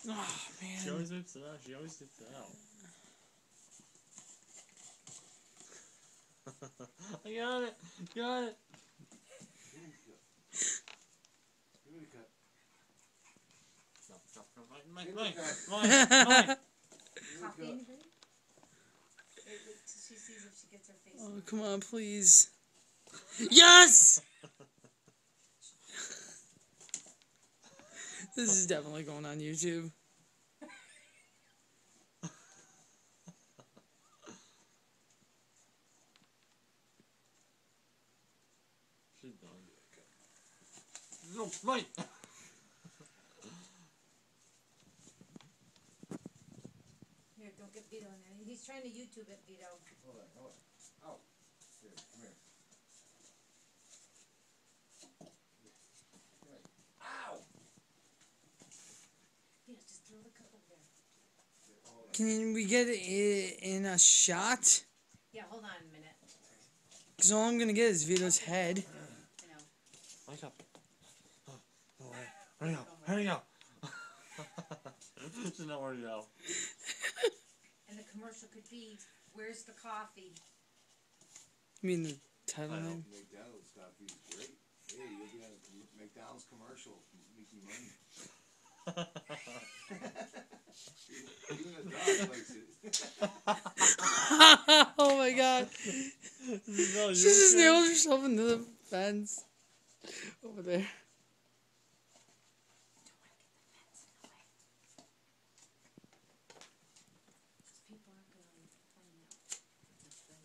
Oh, man. She always whips it out. She always whips it out. I got it. Got it. Give me a cut. Mine. Caffeine free? Wait till she sees if she gets her face. Oh, come on, please. Yes! This is definitely going on YouTube. She's done. No, mine. Here, don't get Vito in there. He's trying to YouTube it, Vito. Hold on. Oh. Here, come here. Ow! Vito, just throw the cup over there. Can we get it in a shot? Yeah, hold on a minute. Because all I'm going to get is Vito's head. I know. Wake up. Hurry up. She's not worried now. And the commercial could be, where's the coffee? You mean the title name? McDonald's coffee is great. Hey, you'll be on a McDonald's commercial making money. Even a dog likes it. Oh my god. No, She just nailed herself into the fence. Over there. People aren't going to find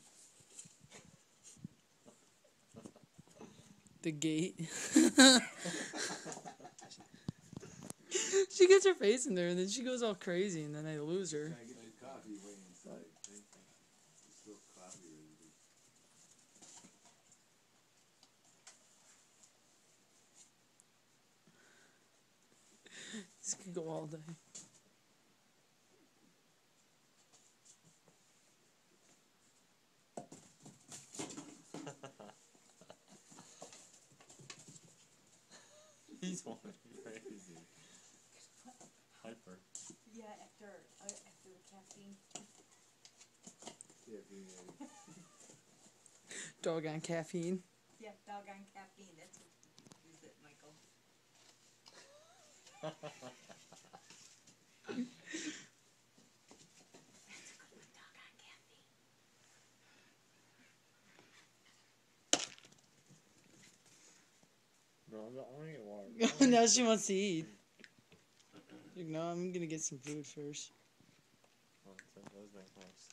out. The gate. She gets her face in there and then she goes all crazy and then I lose her. Trying to get the coffee way inside. There's still coffee ready. This could go all day. He's one crazy. Hyper. Yeah, after the caffeine. Doggone caffeine. Yeah, doggone caffeine. That's what use it, Michael. That's a good one, doggone caffeine. No, I want to get water. Now she wants to eat. Like, no, I'm gonna get some food first. Oh, that was my close.